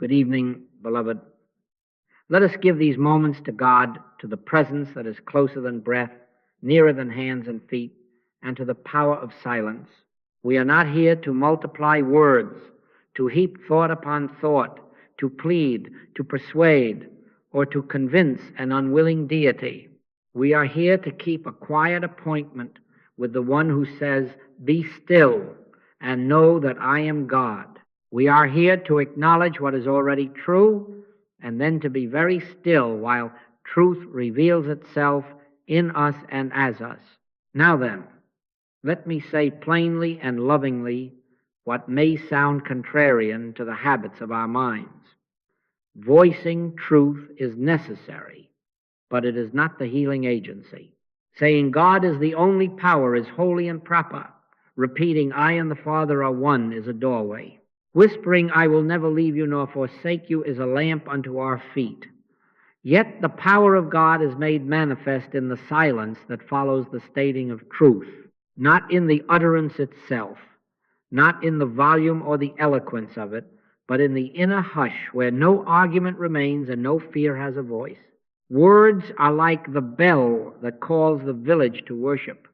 Good evening, beloved. Let us give these moments to God, to the presence that is closer than breath, nearer than hands and feet, and to the power of silence. We are not here to multiply words, to heap thought upon thought, to plead, to persuade, or to convince an unwilling deity. We are here to keep a quiet appointment with the one who says, "Be still and know that I am God." We are here to acknowledge what is already true and then to be very still while truth reveals itself in us and as us. Now then, let me say plainly and lovingly what may sound contrarian to the habits of our minds. Voicing truth is necessary, but it is not the healing agency. Saying God is the only power is holy and proper. Repeating I and the Father are one is a doorway. Whispering I will never leave you nor forsake you is a lamp unto our feet. Yet the power of God is made manifest in the silence that follows the stating of truth, not in the utterance itself, not in the volume or the eloquence of it, but in the inner hush where no argument remains and no fear has a voice. Words are like the bell that calls the village to worship.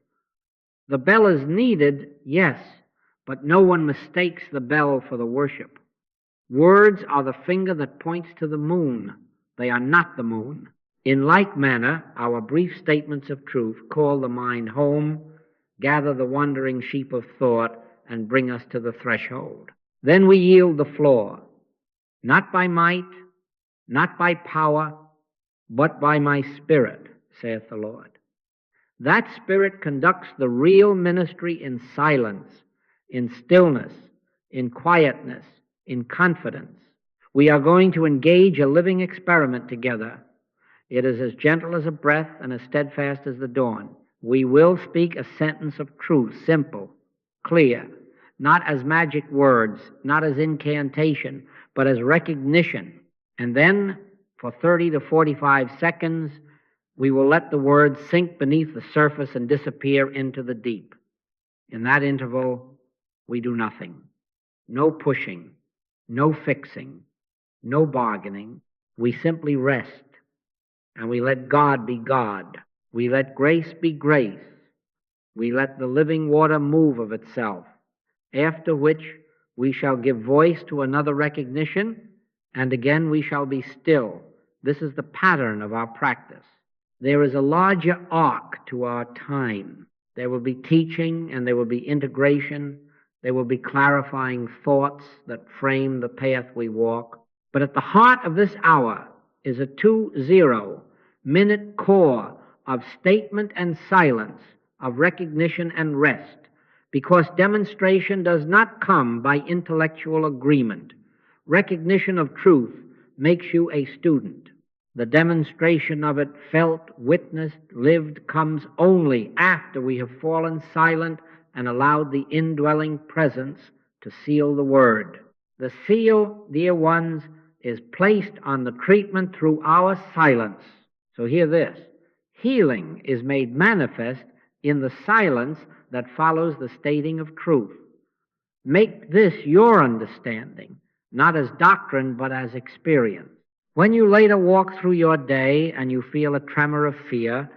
The bell is needed, yes, but no one mistakes the bell for the worship. Words are the finger that points to the moon. They are not the moon. In like manner, our brief statements of truth call the mind home, gather the wandering sheep of thought, and bring us to the threshold. Then we yield the floor, not by might, not by power, but by my Spirit, saith the Lord. That Spirit conducts the real ministry in silence, in stillness, in quietness, in confidence. We are going to engage a living experiment together. It is as gentle as a breath and as steadfast as the dawn. We will speak a sentence of truth, simple, clear, not as magic words, not as incantation, but as recognition. And then, for 30 to 45 seconds, we will let the words sink beneath the surface and disappear into the deep. In that interval, we do nothing. No pushing, no fixing, no bargaining. We simply rest, and we let God be God. We let grace be grace. We let the living water move of itself, after which we shall give voice to another recognition, and again we shall be still. This is the pattern of our practice. There is a larger arc to our time. There will be teaching and there will be integration. There will be clarifying thoughts that frame the path we walk. But at the heart of this hour is a 20-minute core of statement and silence, of recognition and rest, because demonstration does not come by intellectual agreement. Recognition of truth makes you a student. The demonstration of it, felt, witnessed, lived, comes only after we have fallen silent and allowed the indwelling presence to seal the word. The seal, dear ones, is placed on the treatment through our silence. So hear this. Healing is made manifest in the silence that follows the stating of truth. Make this your understanding, not as doctrine, but as experience. When you later walk through your day and you feel a tremor of fear,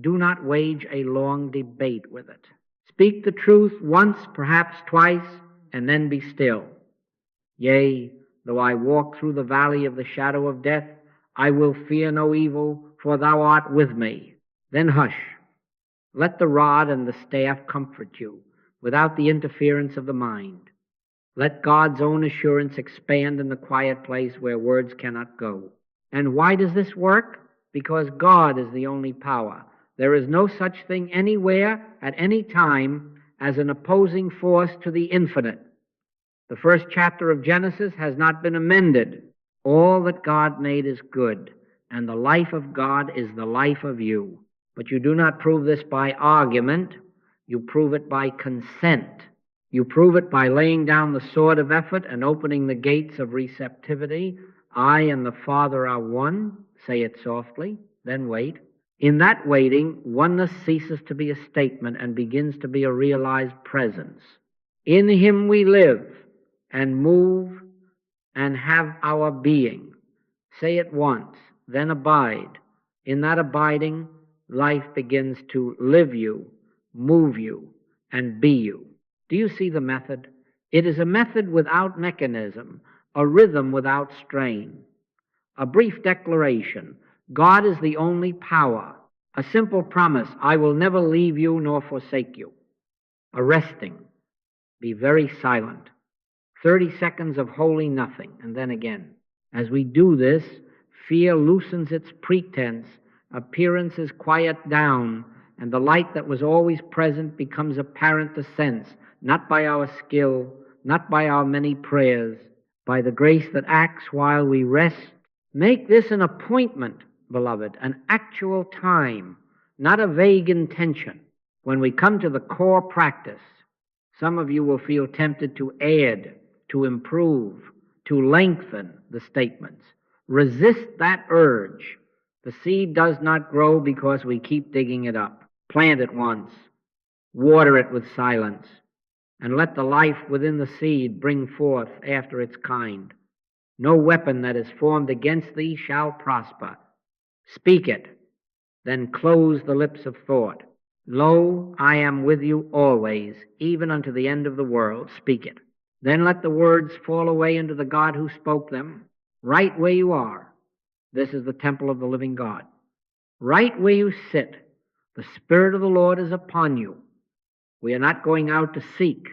do not wage a long debate with it. Speak the truth once, perhaps twice, and then be still. Yea, though I walk through the valley of the shadow of death, I will fear no evil, for thou art with me. Then hush. Let the rod and the staff comfort you, without the interference of the mind. Let God's own assurance expand in the quiet place where words cannot go. And why does this work? Because God is the only power. There is no such thing anywhere, at any time, as an opposing force to the infinite. The first chapter of Genesis has not been amended. All that God made is good, and the life of God is the life of you. But you do not prove this by argument. You prove it by consent. You prove it by laying down the sword of effort and opening the gates of receptivity. I and the Father are one. Say it softly, then wait. In that waiting, oneness ceases to be a statement and begins to be a realized presence. In Him we live and move and have our being. Say it once, then abide. In that abiding, life begins to live you, move you, and be you. Do you see the method? It is a method without mechanism, a rhythm without strain. A brief declaration, God is the only power. A simple promise, I will never leave you nor forsake you. A resting, be very silent. 30 seconds of holy nothing, and then again. As we do this, fear loosens its pretense, appearances quiet down, and the light that was always present becomes apparent to sense, not by our skill, not by our many prayers, by the grace that acts while we rest. Make this an appointment, beloved, an actual time, not a vague intention. When we come to the core practice, some of you will feel tempted to add, to improve, to lengthen the statements. Resist that urge. The seed does not grow because we keep digging it up. Plant it once, water it with silence, and let the life within the seed bring forth after its kind. No weapon that is formed against thee shall prosper. Speak it, then close the lips of thought. Lo, I am with you always, even unto the end of the world. Speak it. Then let the words fall away into the God who spoke them. Right where you are. This is the temple of the living God. Right where you sit, the Spirit of the Lord is upon you. We are not going out to seek.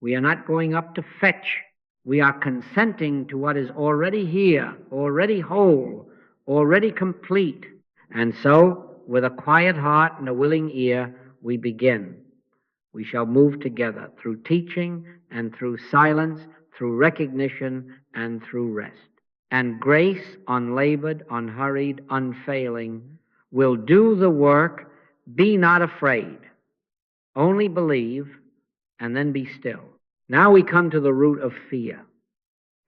We are not going up to fetch. We are consenting to what is already here, already whole, already complete. And so, with a quiet heart and a willing ear, we begin. We shall move together through teaching and through silence, through recognition and through rest. And grace, unlabored, unhurried, unfailing, will do the work. Be not afraid. Only believe and then be still. Now we come to the root of fear,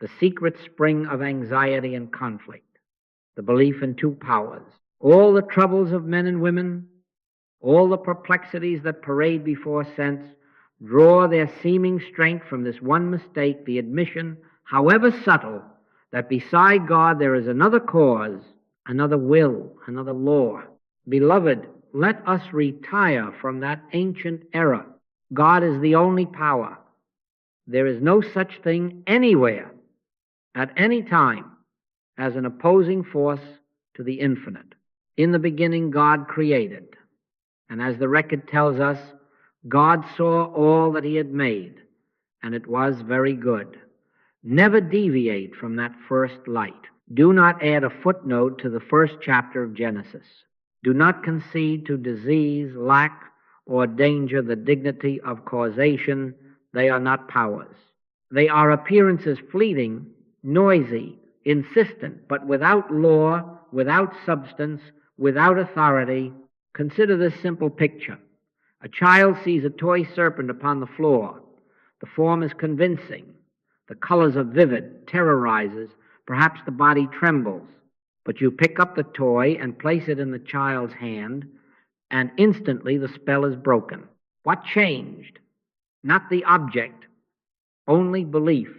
the secret spring of anxiety and conflict, the belief in two powers. All the troubles of men and women, all the perplexities that parade before sense, draw their seeming strength from this one mistake, the admission, however subtle, that beside God there is another cause, another will, another law. Beloved, let us retire from that ancient error. God is the only power. There is no such thing anywhere, at any time, as an opposing force to the infinite. In the beginning, God created. And as the record tells us, God saw all that he had made, and it was very good. Never deviate from that first light. Do not add a footnote to the first chapter of Genesis. Do not concede to disease, lack, or danger the dignity of causation. They are not powers. They are appearances fleeting, noisy, insistent, but without law, without substance, without authority. Consider this simple picture. A child sees a toy serpent upon the floor. The form is convincing. The colors are vivid, terrorizes. Perhaps the body trembles. But you pick up the toy and place it in the child's hand, and instantly the spell is broken. What changed? Not the object, only belief.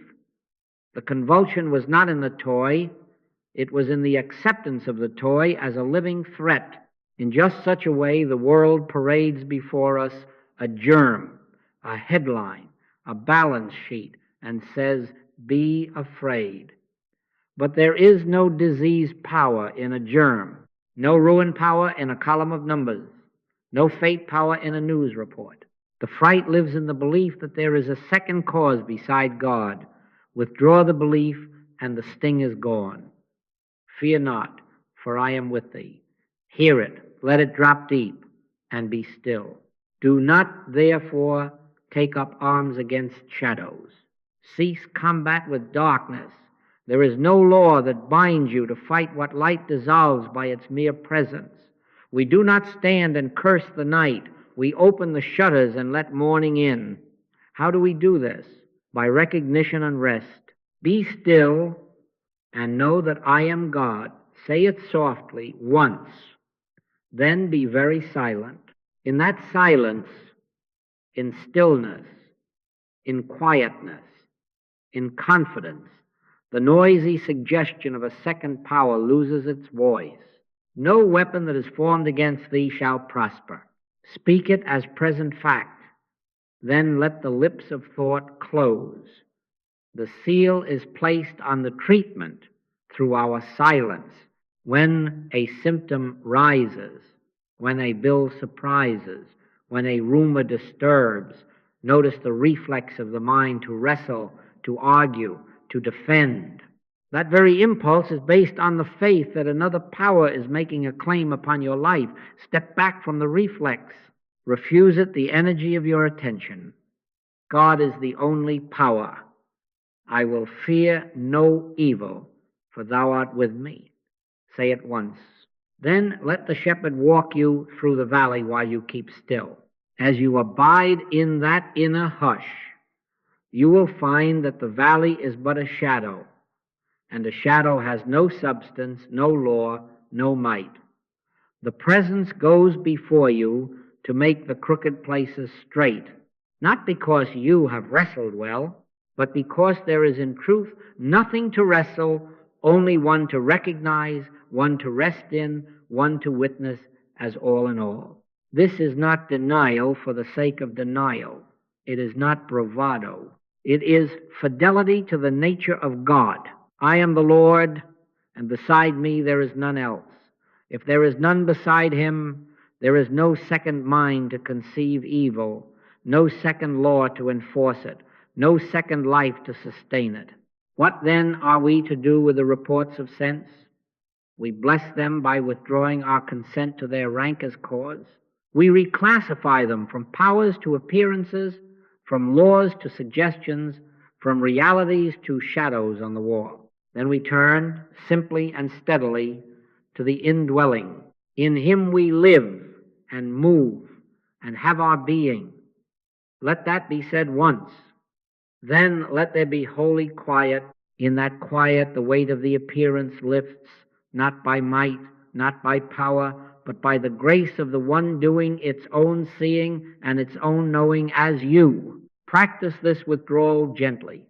The convulsion was not in the toy. It was in the acceptance of the toy as a living threat. In just such a way, the world parades before us a germ, a headline, a balance sheet, and says, be afraid. But there is no disease power in a germ, no ruin power in a column of numbers, no fate power in a news report. The fright lives in the belief that there is a second cause beside God. Withdraw the belief, and the sting is gone. Fear not, for I am with thee. Hear it, let it drop deep, and be still. Do not, therefore, take up arms against shadows. Cease combat with darkness. There is no law that binds you to fight what light dissolves by its mere presence. We do not stand and curse the night. We open the shutters and let morning in. How do we do this? By recognition and rest. Be still and know that I am God. Say it softly once. Then be very silent. In that silence, in stillness, in quietness, in confidence, The noisy suggestion of a second power loses its voice. No weapon that is formed against thee shall prosper. Speak it as present fact. Then let the lips of thought close. The seal is placed on the treatment through our silence. When a symptom rises, when a bill surprises, when a rumor disturbs, notice the reflex of the mind to wrestle, to argue, to defend. That very impulse is based on the faith that another power is making a claim upon your life. Step back from the reflex. Refuse it the energy of your attention. God is the only power. I will fear no evil, for thou art with me. Say it once. Then let the shepherd walk you through the valley while you keep still. As you abide in that inner hush, you will find that the valley is but a shadow, and a shadow has no substance, no law, no might. The presence goes before you to make the crooked places straight, not because you have wrestled well, but because there is in truth nothing to wrestle, only one to recognize, one to rest in, one to witness as all in all. This is not denial for the sake of denial. It is not bravado. It is fidelity to the nature of God. I am the Lord, and beside me there is none else. If there is none beside him, there is no second mind to conceive evil, no second law to enforce it, no second life to sustain it. What then are we to do with the reports of sense? We bless them by withdrawing our consent to their rank as cause. We reclassify them from powers to appearances, from laws to suggestions, from realities to shadows on the wall. Then we turn simply and steadily to the indwelling. In him we live and move and have our being. Let that be said once. Then let there be holy quiet. In that quiet the weight of the appearance lifts, not by might, not by power, but by the grace of the one doing its own seeing and its own knowing as you. Practice this withdrawal gently.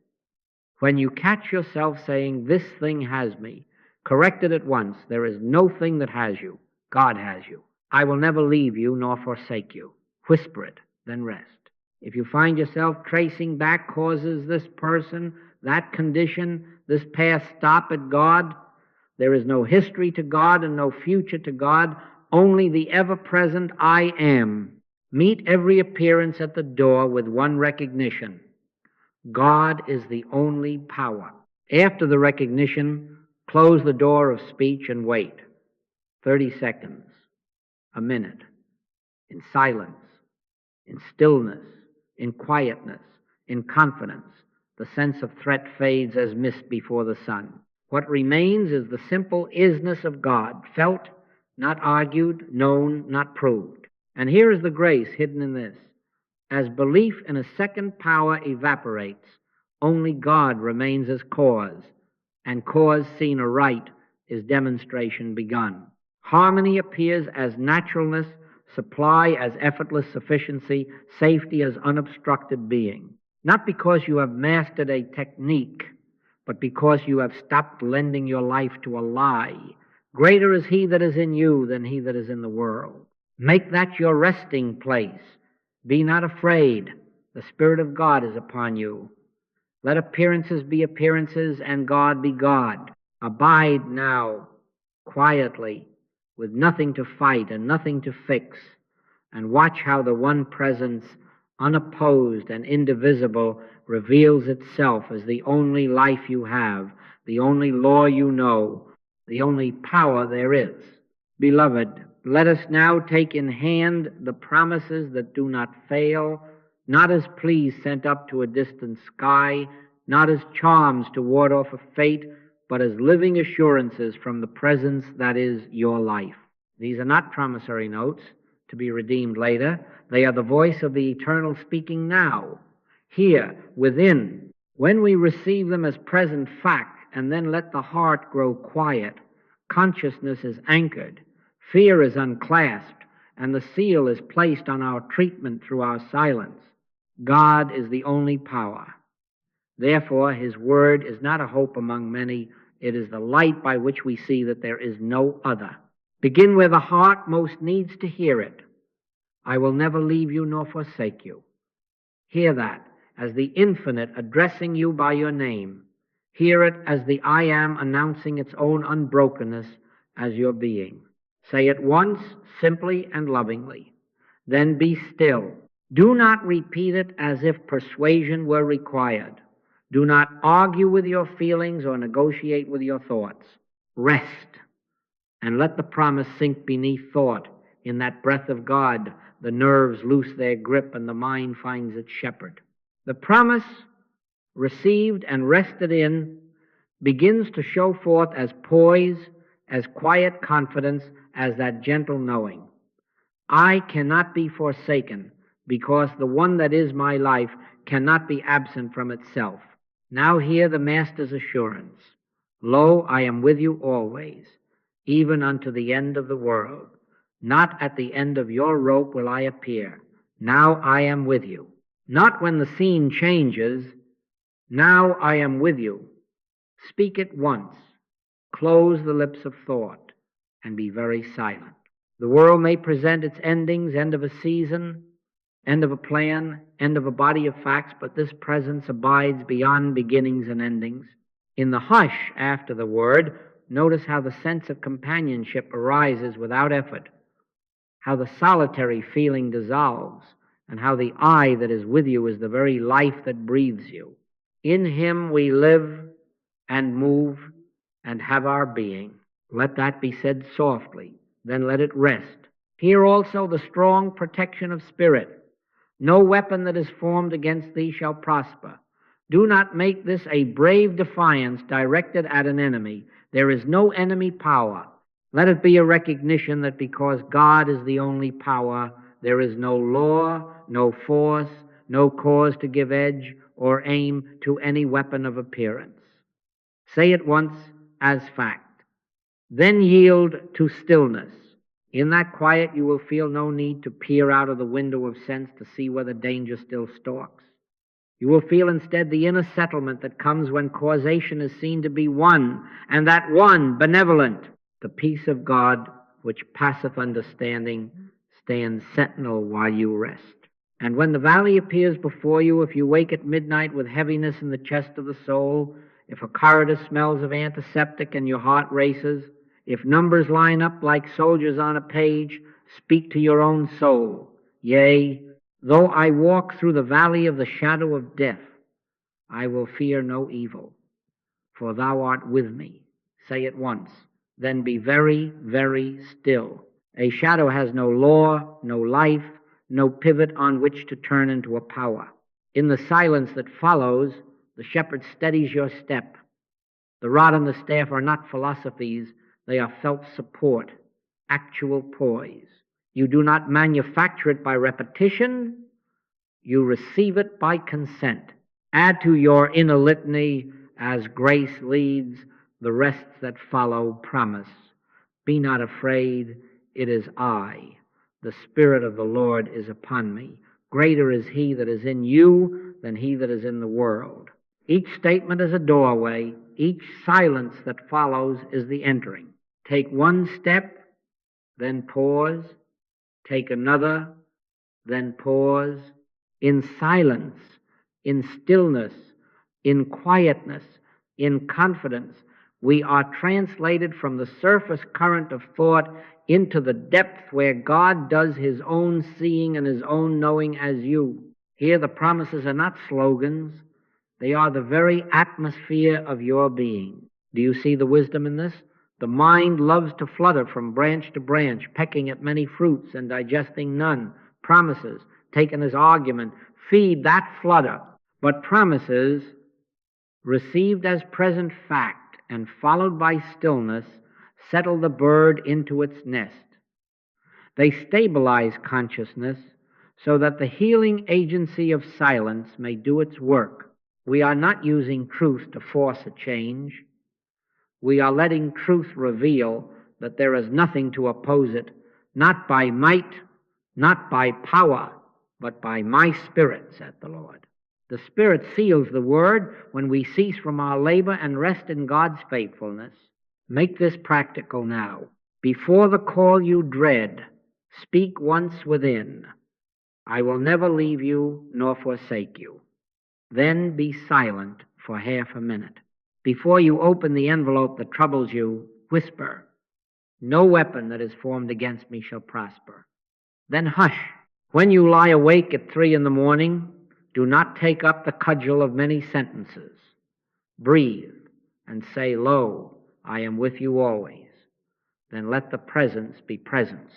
When you catch yourself saying, this thing has me, correct it at once. There is no thing that has you. God has you. I will never leave you nor forsake you. Whisper it, then rest. If you find yourself tracing back causes, this person, that condition, this past stop at God, there is no history to God and no future to God, only the ever-present I am. Meet every appearance at the door with one recognition. God is the only power. After the recognition, close the door of speech and wait. 30 seconds, a minute, in silence, in stillness, in quietness, in confidence. The sense of threat fades as mist before the sun. What remains is the simple isness of God, felt, not argued, known, not proved. And here is the grace hidden in this. As belief in a second power evaporates, only God remains as cause, and cause seen aright is demonstration begun. Harmony appears as naturalness, supply as effortless sufficiency, safety as unobstructed being. Not because you have mastered a technique, but because you have stopped lending your life to a lie. Greater is he that is in you than he that is in the world. Make that your resting place. Be not afraid. The Spirit of God is upon you. Let appearances be appearances and God be God. Abide now, quietly, with nothing to fight and nothing to fix, and watch how the one presence, unopposed and indivisible, reveals itself as the only life you have, the only law you know, the only power there is. Beloved, let us now take in hand the promises that do not fail, not as pleas sent up to a distant sky, not as charms to ward off a fate, but as living assurances from the presence that is your life. These are not promissory notes to be redeemed later. They are the voice of the eternal speaking now, here, within. When we receive them as present fact and then let the heart grow quiet, consciousness is anchored, fear is unclasped, and the seal is placed on our treatment through our silence. God is the only power. Therefore, his word is not a hope among many. It is the light by which we see that there is no other. Begin where the heart most needs to hear it. I will never leave you nor forsake you. Hear that as the infinite addressing you by your name. Hear it as the I am announcing its own unbrokenness as your being. Say it once, simply and lovingly. Then be still. Do not repeat it as if persuasion were required. Do not argue with your feelings or negotiate with your thoughts. Rest and let the promise sink beneath thought. In that breath of God, the nerves loose their grip and the mind finds its shepherd. The promise, received and rested in, begins to show forth as poise, as quiet confidence, as that gentle knowing. I cannot be forsaken, because the one that is my life cannot be absent from itself. Now hear the Master's assurance. Lo, I am with you always, even unto the end of the world. Not at the end of your rope will I appear. Now I am with you. Not when the scene changes. Now I am with you. Speak it once. Close the lips of thought and be very silent. The world may present its endings, end of a season, end of a plan, end of a body of facts, but this presence abides beyond beginnings and endings. In the hush after the word, notice how the sense of companionship arises without effort, how the solitary feeling dissolves, and how the I that is with you is the very life that breathes you. In him we live and move and have our being. Let that be said softly, then let it rest. Hear also the strong protection of spirit. No weapon that is formed against thee shall prosper. Do not make this a brave defiance directed at an enemy. There is no enemy power. Let it be a recognition that because God is the only power, there is no law, no force, no cause to give edge or aim to any weapon of appearance. Say it once as fact. Then yield to stillness. In that quiet you will feel no need to peer out of the window of sense to see whether danger still stalks. You will feel instead the inner settlement that comes when causation is seen to be one, and that one benevolent. The peace of God, which passeth understanding, stands sentinel while you rest. And when the valley appears before you, if you wake at midnight with heaviness in the chest of the soul, if a corridor smells of antiseptic and your heart races, if numbers line up like soldiers on a page, speak to your own soul. Yea, though I walk through the valley of the shadow of death, I will fear no evil, for thou art with me. Say it once. Then be very, very still. A shadow has no law, no life, no pivot on which to turn into a power. In the silence that follows, the shepherd steadies your step. The rod and the staff are not philosophies. They are felt support, actual poise. You do not manufacture it by repetition. You receive it by consent. Add to your inner litany, as grace leads, the rests that follow promise. Be not afraid, it is I. The Spirit of the Lord is upon me. Greater is he that is in you than he that is in the world. Each statement is a doorway. Each silence that follows is the entering. Take one step, then pause. Take another, then pause. In silence, in stillness, in quietness, in confidence, we are translated from the surface current of thought into the depth where God does his own seeing and his own knowing as you. Here the promises are not slogans. They are the very atmosphere of your being. Do you see the wisdom in this? The mind loves to flutter from branch to branch, pecking at many fruits and digesting none. Promises, taken as argument, feed that flutter. But promises, received as present fact and followed by stillness, settle the bird into its nest. They stabilize consciousness so that the healing agency of silence may do its work. We are not using truth to force a change. We are letting truth reveal that there is nothing to oppose it, not by might, not by power, but by my Spirit, saith the Lord. The Spirit seals the word when we cease from our labor and rest in God's faithfulness. Make this practical now. Before the call you dread, speak once within, I will never leave you nor forsake you. Then be silent for half a minute. Before you open the envelope that troubles you, whisper, no weapon that is formed against me shall prosper. Then hush. When you lie awake at 3 a.m, do not take up the cudgel of many sentences. Breathe and say, lo, I am with you always. Then let the presence be presence.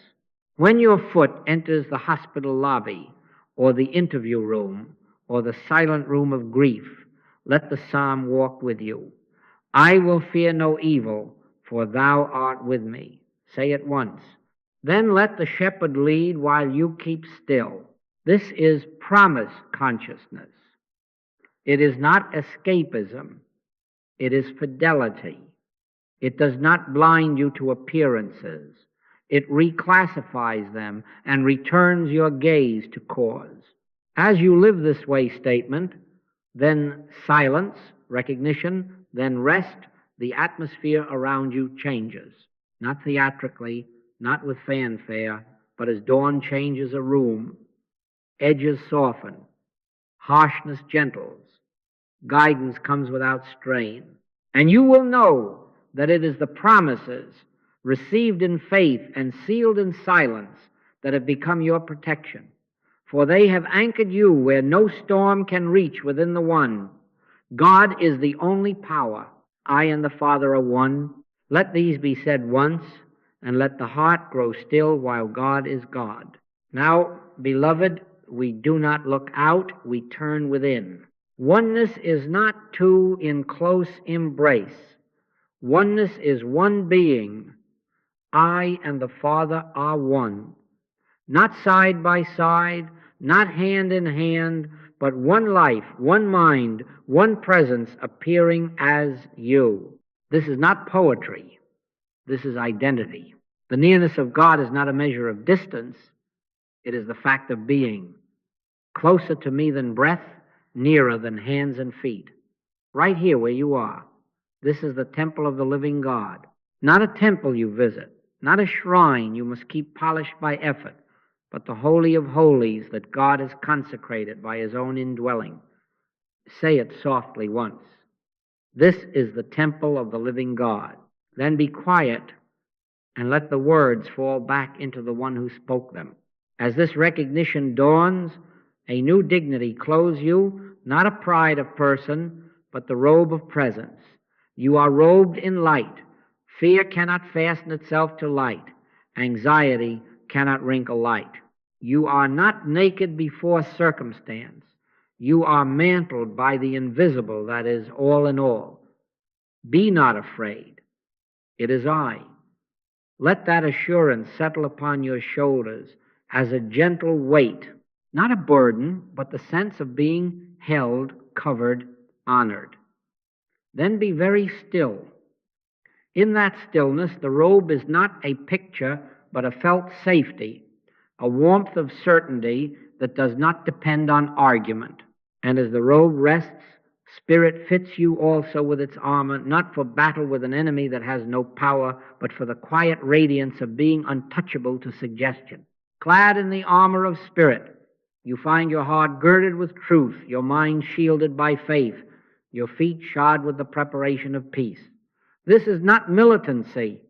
When your foot enters the hospital lobby or the interview room or the silent room of grief, let the psalm walk with you. I will fear no evil, for thou art with me. Say it once. Then let the shepherd lead while you keep still. This is promise consciousness. It is not escapism. It is fidelity. It does not blind you to appearances. It reclassifies them and returns your gaze to cause. As you live this way statement, then silence, recognition, then rest, the atmosphere around you changes. Not theatrically, not with fanfare, but as dawn changes a room, edges soften, harshness gentles, guidance comes without strain. And you will know that it is the promises received in faith and sealed in silence that have become your protection. For they have anchored you where no storm can reach within the one. God is the only power. I and the Father are one. Let these be said once, and let the heart grow still while God is God. Now, beloved, we do not look out, we turn within. Oneness is not two in close embrace. Oneness is one being. I and the Father are one. Not side by side, not hand in hand, but one life, one mind, one presence appearing as you. This is not poetry. This is identity. The nearness of God is not a measure of distance. It is the fact of being. Closer to me than breath, nearer than hands and feet. Right here where you are. This is the temple of the living God. Not a temple you visit, not a shrine you must keep polished by effort, but the Holy of Holies that God has consecrated by His own indwelling. Say it softly once. This is the temple of the living God. Then be quiet and let the words fall back into the one who spoke them. As this recognition dawns, a new dignity clothes you, not a pride of person, but the robe of presence. You are robed in light. Fear cannot fasten itself to light. Anxiety cannot wrinkle light. You are not naked before circumstance. You are mantled by the invisible that is all in all. Be not afraid. It is I. Let that assurance settle upon your shoulders as a gentle weight, not a burden, but the sense of being held, covered, honored. Then be very still. In that stillness, the robe is not a picture, but a felt safety, a warmth of certainty that does not depend on argument. And as the robe rests, Spirit fits you also with its armor, not for battle with an enemy that has no power, but for the quiet radiance of being untouchable to suggestion. Clad in the armor of Spirit, you find your heart girded with truth, your mind shielded by faith, your feet shod with the preparation of peace. This is not militancy.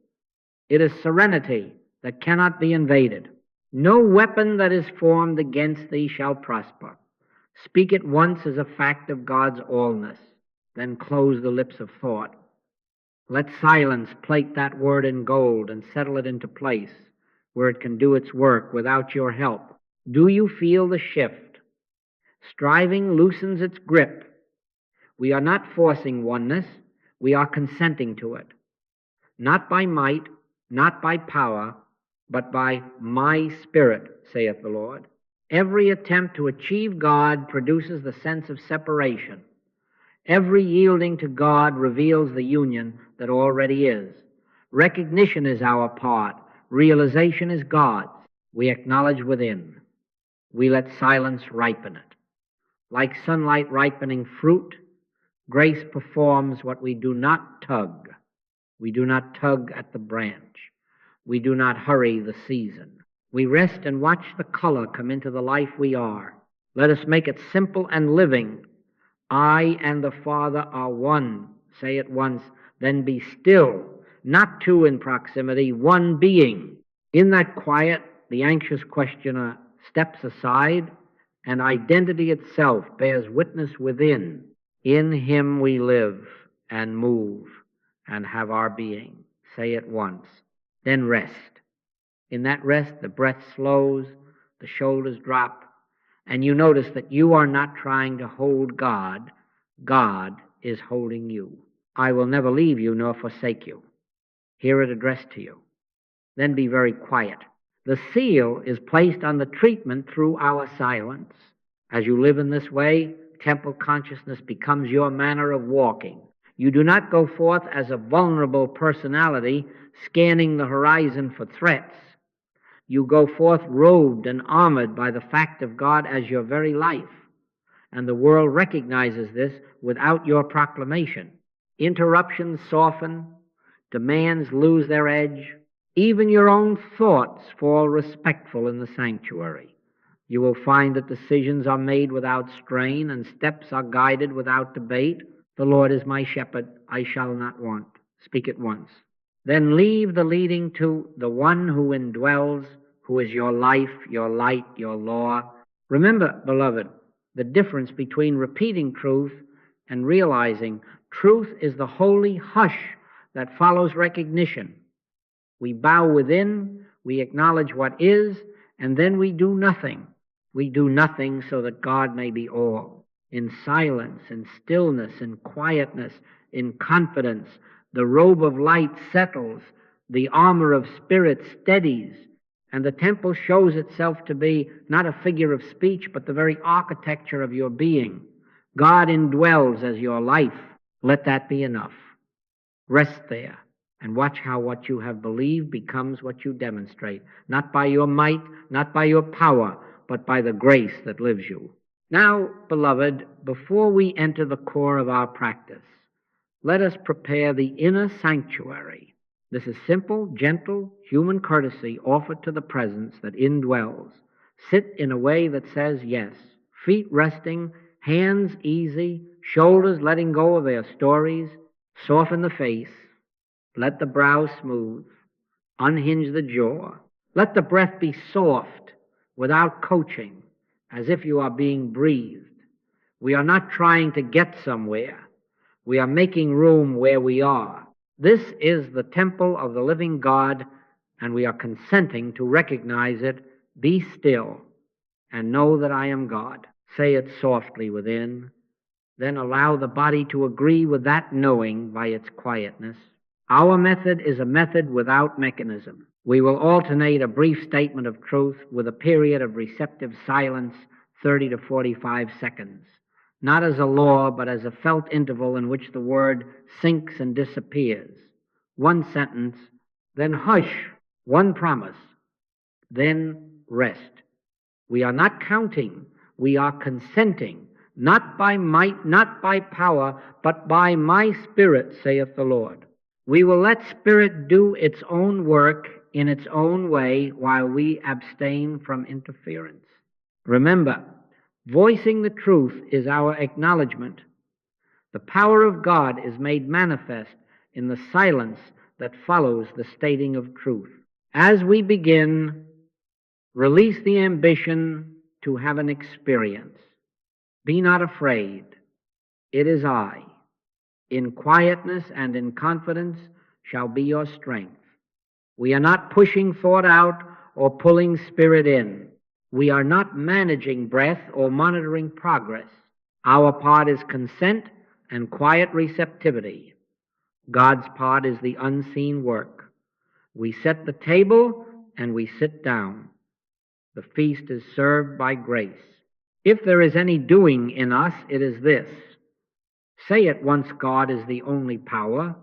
It is serenity that cannot be invaded. No weapon that is formed against thee shall prosper. Speak it once as a fact of God's allness, then close the lips of thought. Let silence plate that word in gold and settle it into place where it can do its work without your help. Do you feel the shift? Striving loosens its grip. We are not forcing oneness, we are consenting to it. Not by might, not by power, but by my Spirit, saith the Lord. Every attempt to achieve God produces the sense of separation. Every yielding to God reveals the union that already is. Recognition is our part. Realization is God's. We acknowledge within. We let silence ripen it. Like sunlight ripening fruit, grace performs what we do not tug. We do not tug at the branch. We do not hurry the season. We rest and watch the color come into the life we are. Let us make it simple and living. I and the Father are one. Say it once, then be still. Not two in proximity, one being. In that quiet, the anxious questioner steps aside, and identity itself bears witness within. In him we live and move and have our being. Say it once. Then rest. In that rest, the breath slows, the shoulders drop, and you notice that you are not trying to hold God. God is holding you. I will never leave you nor forsake you. Hear it addressed to you. Then be very quiet. The seal is placed on the treatment through our silence. As you live in this way, temple consciousness becomes your manner of walking. You do not go forth as a vulnerable personality scanning the horizon for threats. You go forth robed and armored by the fact of God as your very life. And the world recognizes this without your proclamation. Interruptions soften, demands lose their edge. Even your own thoughts fall respectful in the sanctuary. You will find that decisions are made without strain and steps are guided without debate. The Lord is my shepherd, I shall not want. Speak it once. Then leave the leading to the one who indwells, who is your life, your light, your law. Remember, beloved, the difference between repeating truth and realizing truth is the holy hush that follows recognition. We bow within, we acknowledge what is, and then we do nothing. We do nothing so that God may be all. In silence, in stillness, in quietness, in confidence, the robe of light settles, the armor of spirit steadies, and the temple shows itself to be not a figure of speech, but the very architecture of your being. God indwells as your life. Let that be enough. Rest there and watch how what you have believed becomes what you demonstrate, not by your might, not by your power, but by the grace that lives you. Now, beloved, before we enter the core of our practice, let us prepare the inner sanctuary. This is simple, gentle, human courtesy offered to the presence that indwells. Sit in a way that says yes. Feet resting, hands easy, shoulders letting go of their stories. Soften the face. Let the brow smooth. Unhinge the jaw. Let the breath be soft, without coaching, as if you are being breathed. We are not trying to get somewhere. We are making room where we are. This is the temple of the living God, and we are consenting to recognize it. Be still and know that I am God. Say it softly within. Then allow the body to agree with that knowing by its quietness. Our method is a method without mechanism. We will alternate a brief statement of truth with a period of receptive silence, 30 to 45 seconds. Not as a law, but as a felt interval in which the word sinks and disappears. One sentence, then hush, one promise, then rest. We are not counting, we are consenting, not by might, not by power, but by my Spirit, saith the Lord. We will let Spirit do its own work in its own way while we abstain from interference. Remember, voicing the truth is our acknowledgement. The power of God is made manifest in the silence that follows the stating of truth. As we begin, release the ambition to have an experience. Be not afraid. It is I. In quietness and in confidence shall be your strength. We are not pushing thought out or pulling spirit in. We are not managing breath or monitoring progress. Our part is consent and quiet receptivity. God's part is the unseen work. We set the table and we sit down. The feast is served by grace. If there is any doing in us, it is this. Say at once God is the only power,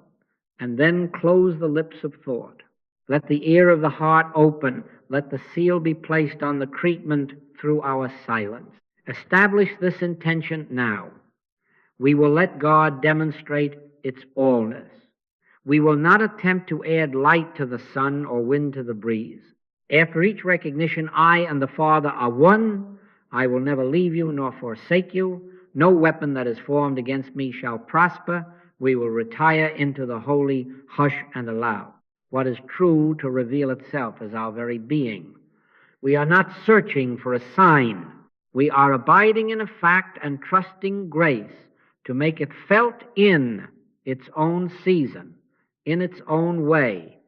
and then close the lips of thought. Let the ear of the heart open. Let the seal be placed on the treatment through our silence. Establish this intention now. We will let God demonstrate its allness. We will not attempt to add light to the sun or wind to the breeze. After each recognition, I and the Father are one. I will never leave you nor forsake you. No weapon that is formed against me shall prosper. We will retire into the holy hush and allow what is true to reveal itself as our very being. We are not searching for a sign. We are abiding in a fact and trusting grace to make it felt in its own season, in its own way.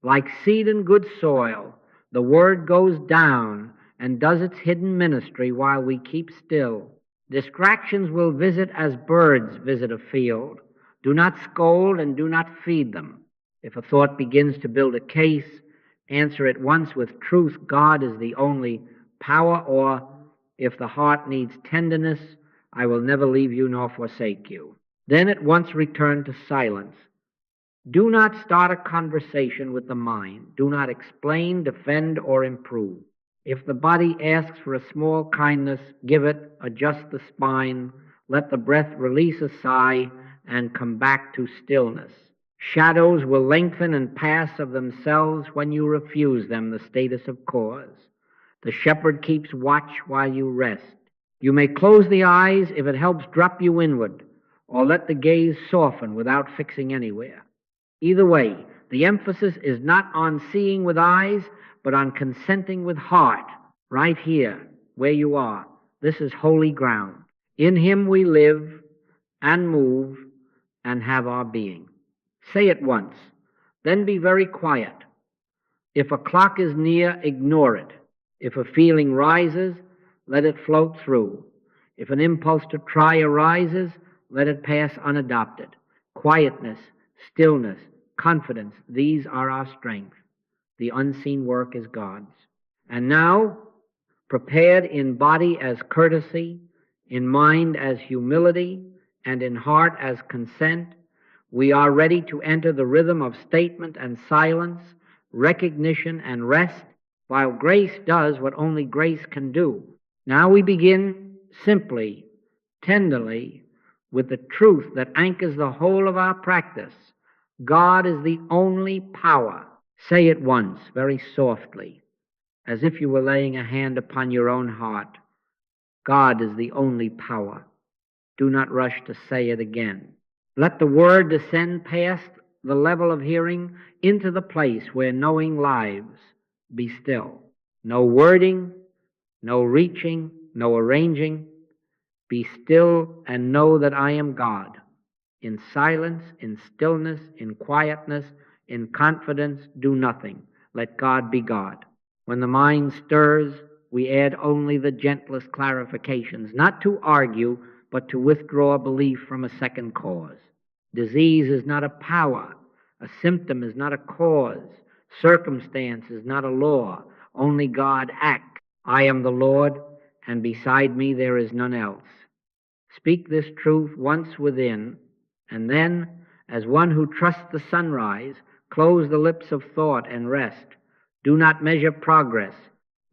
Like seed in good soil, the word goes down and does its hidden ministry while we keep still. Distractions will visit as birds visit a field. Do not scold and do not feed them. If a thought begins to build a case, answer at once with truth, God is the only power, or if the heart needs tenderness, I will never leave you nor forsake you. Then at once return to silence. Do not start a conversation with the mind. Do not explain, defend, or improve. If the body asks for a small kindness, give it, adjust the spine, let the breath release a sigh, and come back to stillness. Shadows will lengthen and pass of themselves when you refuse them the status of cause. The shepherd keeps watch while you rest. You may close the eyes if it helps drop you inward, or let the gaze soften without fixing anywhere. Either way, the emphasis is not on seeing with eyes, but on consenting with heart, right here, where you are. This is holy ground. In him we live and move and have our being. Say it once, then be very quiet. If a clock is near, ignore it. If a feeling rises, let it float through. If an impulse to try arises, let it pass unadopted. Quietness, stillness, confidence, these are our strength. The unseen work is God's. And now, prepared in body as courtesy, in mind as humility, and in heart as consent, we are ready to enter the rhythm of statement and silence, recognition and rest, while grace does what only grace can do. Now we begin simply, tenderly, with the truth that anchors the whole of our practice. God is the only power. Say it once, very softly, as if you were laying a hand upon your own heart. God is the only power. Do not rush to say it again. Let the word descend past the level of hearing into the place where knowing lives. Be still. No wording, no reaching, no arranging. Be still and know that I am God. In silence, in stillness, in quietness, in confidence, do nothing. Let God be God. When the mind stirs, we add only the gentlest clarifications, not to argue, but to withdraw belief from a second cause. Disease is not a power. A symptom is not a cause. Circumstance is not a law. Only God acts. I am the Lord, and beside me there is none else. Speak this truth once within, and then, as one who trusts the sunrise, close the lips of thought and rest. Do not measure progress.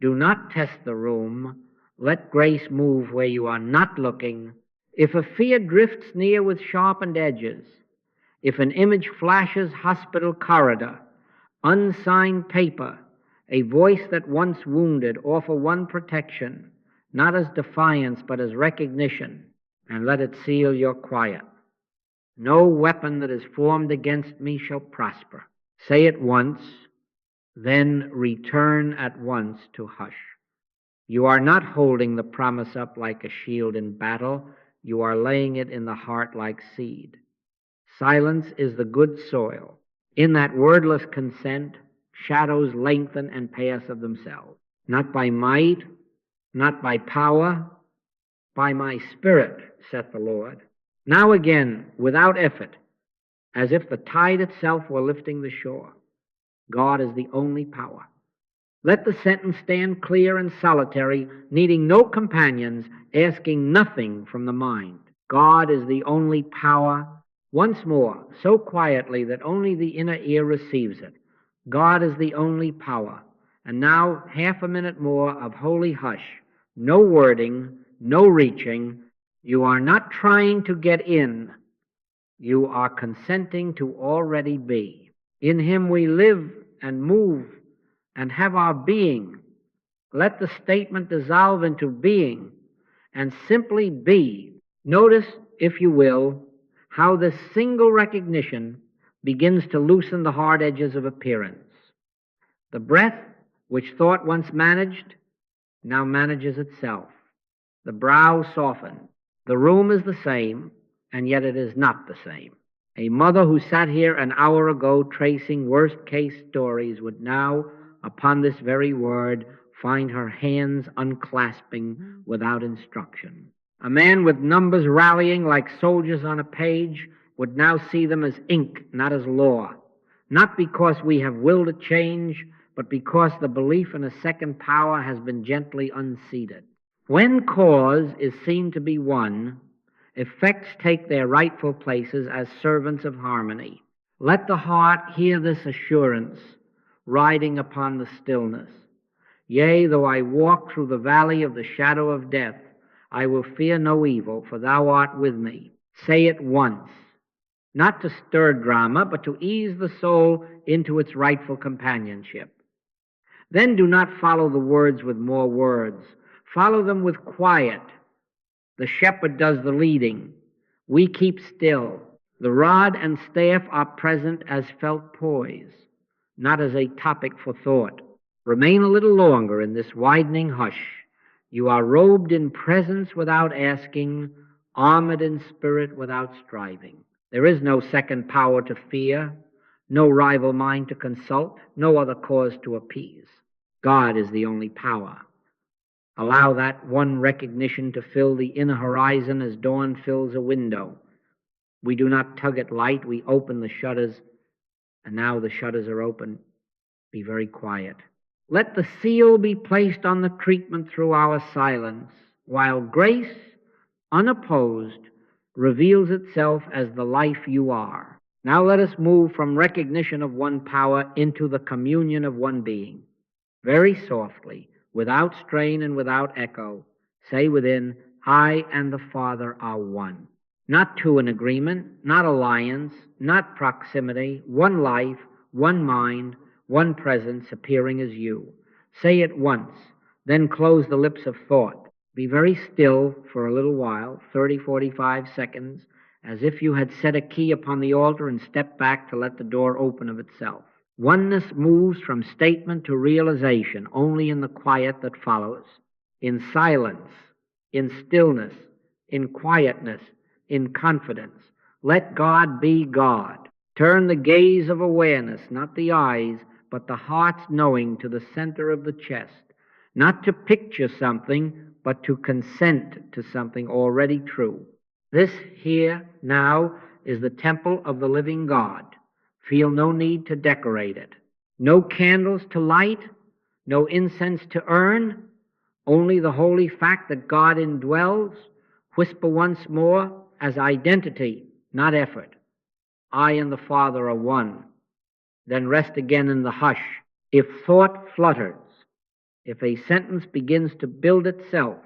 Do not test the room. Let grace move where you are not looking. If a fear drifts near with sharpened edges, if an image flashes hospital corridor, unsigned paper, a voice that once wounded, offer one protection, not as defiance but as recognition, and let it seal your quiet. No weapon that is formed against me shall prosper. Say it once, then return at once to hush. You are not holding the promise up like a shield in battle. You are laying it in the heart like seed. Silence is the good soil. In that wordless consent, shadows lengthen and pass of themselves. Not by might, not by power, by my spirit, saith the Lord. Now again, without effort, as if the tide itself were lifting the shore. God is the only power. Let the sentence stand clear and solitary, needing no companions, asking nothing from the mind. God is the only power. Once more, so quietly that only the inner ear receives it. God is the only power. And now, half a minute more of holy hush. No wording, no reaching. You are not trying to get in. You are consenting to already be. In him we live and move and have our being. Let the statement dissolve into being and simply be. Notice, if you will, how this single recognition begins to loosen the hard edges of appearance. The breath, which thought once managed, now manages itself. The brow softened. The room is the same, and yet it is not the same. A mother who sat here an hour ago tracing worst-case stories would now, upon this very word, find her hands unclasping without instruction. A man with numbers rallying like soldiers on a page would now see them as ink, not as law. Not because we have willed a change, but because the belief in a second power has been gently unseated. When cause is seen to be one, effects take their rightful places as servants of harmony. Let the heart hear this assurance, riding upon the stillness. Yea, though I walk through the valley of the shadow of death, I will fear no evil, for thou art with me. Say it once, not to stir drama, but to ease the soul into its rightful companionship. Then do not follow the words with more words. Follow them with quiet. The shepherd does the leading. We keep still. The rod and staff are present as felt poise, not as a topic for thought. Remain a little longer in this widening hush. You are robed in presence without asking, armored in spirit without striving. There is no second power to fear, no rival mind to consult, no other cause to appease. God is the only power. Allow that one recognition to fill the inner horizon as dawn fills a window. We do not tug at light, we open the shutters, and now the shutters are open. Be very quiet. Let the seal be placed on the treatment through our silence, while grace, unopposed, reveals itself as the life you are. Now let us move from recognition of one power into the communion of one being. Very softly, without strain and without echo, say within, I and the Father are one. Not two in agreement, not alliance, not proximity, one life, one mind, one presence appearing as you. Say it once, then close the lips of thought. Be very still for a little while, 30, 45 seconds, as if you had set a key upon the altar and stepped back to let the door open of itself. Oneness moves from statement to realization only in the quiet that follows, in silence, in stillness, in quietness, in confidence. Let God be God. Turn the gaze of awareness, not the eyes, but the heart's knowing, to the center of the chest, not to picture something, but to consent to something already true. This here, now, is the temple of the living God. Feel no need to decorate it. No candles to light, no incense to earn, only the holy fact that God indwells. Whisper once more as identity, not effort. I and the Father are one. Then rest again in the hush. If thought flutters, if a sentence begins to build itself,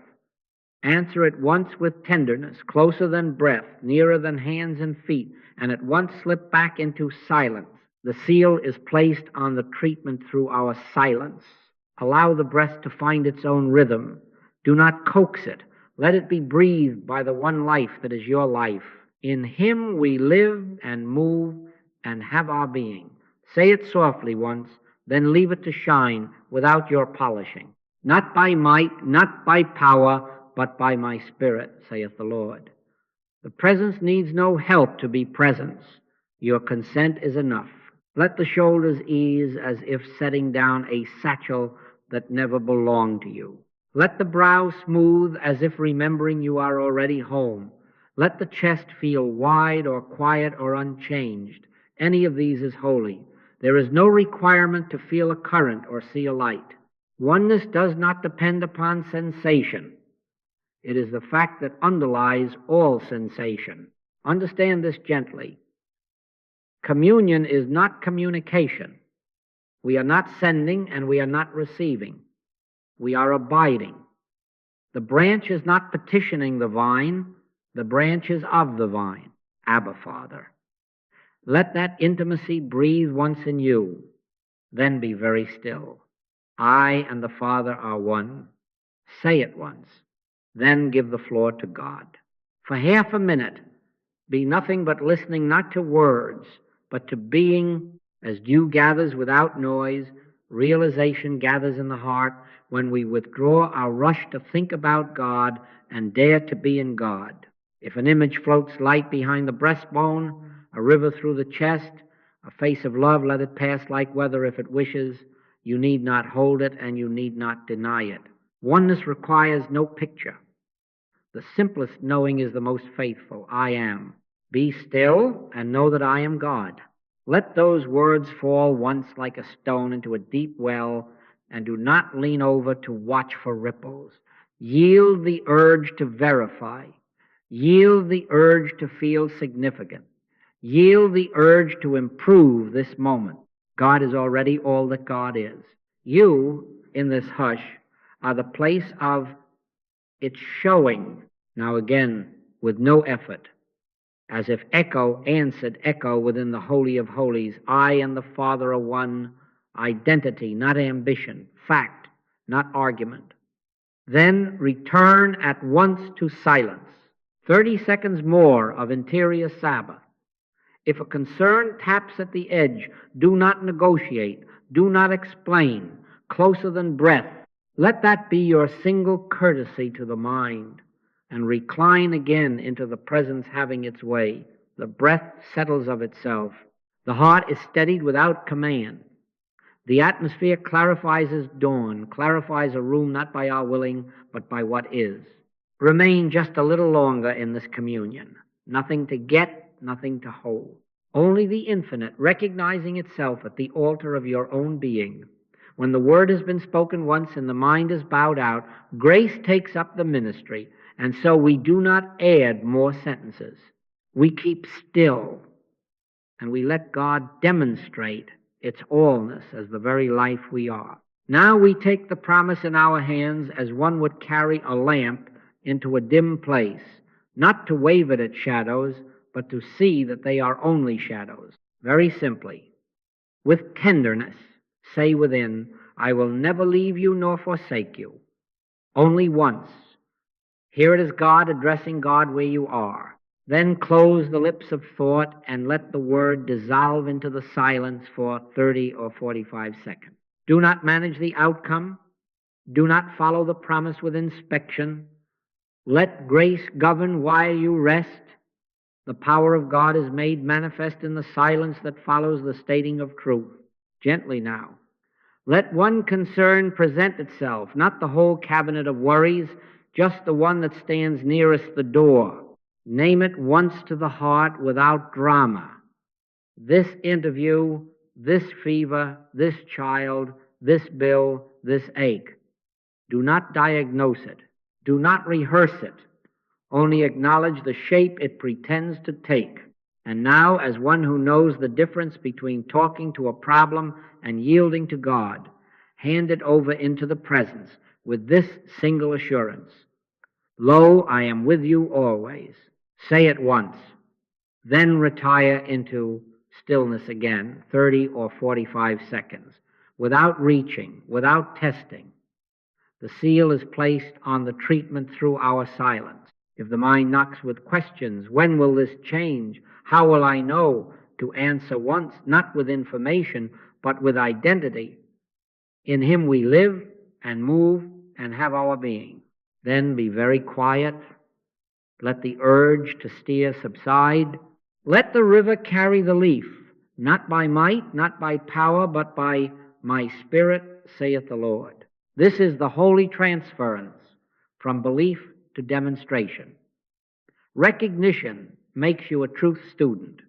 answer it once with tenderness, closer than breath, nearer than hands and feet, and at once slip back into silence. The seal is placed on the treatment through our silence. Allow the breath to find its own rhythm. Do not coax it. Let it be breathed by the one life that is your life. In him we live and move and have our being. Say it softly once, then leave it to shine without your polishing. Not by might, not by power, but by my Spirit, saith the Lord. The presence needs no help to be presence. Your consent is enough. Let the shoulders ease as if setting down a satchel that never belonged to you. Let the brow smooth as if remembering you are already home. Let the chest feel wide or quiet or unchanged. Any of these is holy. There is no requirement to feel a current or see a light. Oneness does not depend upon sensation. It is the fact that underlies all sensation. Understand this gently. Communion is not communication. We are not sending and we are not receiving. We are abiding. The branch is not petitioning the vine, the branch is of the vine. Abba, Father. Let that intimacy breathe once in you, then be very still. I and the Father are one. Say it once, then give the floor to God. For half a minute, be nothing but listening not to words, but to being. As dew gathers without noise, realization gathers in the heart when we withdraw our rush to think about God and dare to be in God. If an image floats light behind the breastbone, a river through the chest, a face of love, let it pass like weather if it wishes. You need not hold it and you need not deny it. Oneness requires no picture. The simplest knowing is the most faithful. I am. Be still and know that I am God. Let those words fall once like a stone into a deep well, and do not lean over to watch for ripples. Yield the urge to verify. Yield the urge to feel significant. Yield the urge to improve this moment. God is already all that God is. You, in this hush, are the place of its showing. Now again, with no effort, as if echo answered echo within the Holy of Holies. I and the Father are one. Identity, not ambition. Fact, not argument. Then return at once to silence. 30 seconds more of interior Sabbath. If a concern taps at the edge, do not negotiate, do not explain. Closer than breath, let that be your single courtesy to the mind, and recline again into the presence having its way. The breath settles of itself. The heart is steadied without command. The atmosphere clarifies as dawn, clarifies a room not by our willing, but by what is. Remain just a little longer in this communion. Nothing to get, nothing to hold. Only the infinite recognizing itself at the altar of your own being. When the word has been spoken once and the mind is bowed out, grace takes up the ministry, and so we do not add more sentences. We keep still, and we let God demonstrate its allness as the very life we are. Now we take the promise in our hands as one would carry a lamp into a dim place, not to wave it at shadows, but to see that they are only shadows. Very simply, with tenderness, say within, I will never leave you nor forsake you. Only once. Here it is God addressing God where you are. Then close the lips of thought and let the word dissolve into the silence for 30 or 45 seconds. Do not manage the outcome. Do not follow the promise with inspection. Let grace govern while you rest. The power of God is made manifest in the silence that follows the stating of truth. Gently now. Let one concern present itself, not the whole cabinet of worries, just the one that stands nearest the door. Name it once to the heart without drama. This interview, this fever, this child, this bill, this ache. Do not diagnose it. Do not rehearse it. Only acknowledge the shape it pretends to take. And now, as one who knows the difference between talking to a problem and yielding to God, hand it over into the presence with this single assurance. Lo, I am with you always. Say it once. Then retire into stillness again, 30 or 45 seconds, without reaching, without testing. The seal is placed on the treatment through our silence. If the mind knocks with questions, when will this change? How will I know? To answer once, not with information, but with identity. In him we live and move and have our being. Then be very quiet. Let the urge to steer subside. Let the river carry the leaf, not by might, not by power, but by my spirit, saith the Lord. This is the holy transference from belief to demonstration. Recognition makes you a truth student.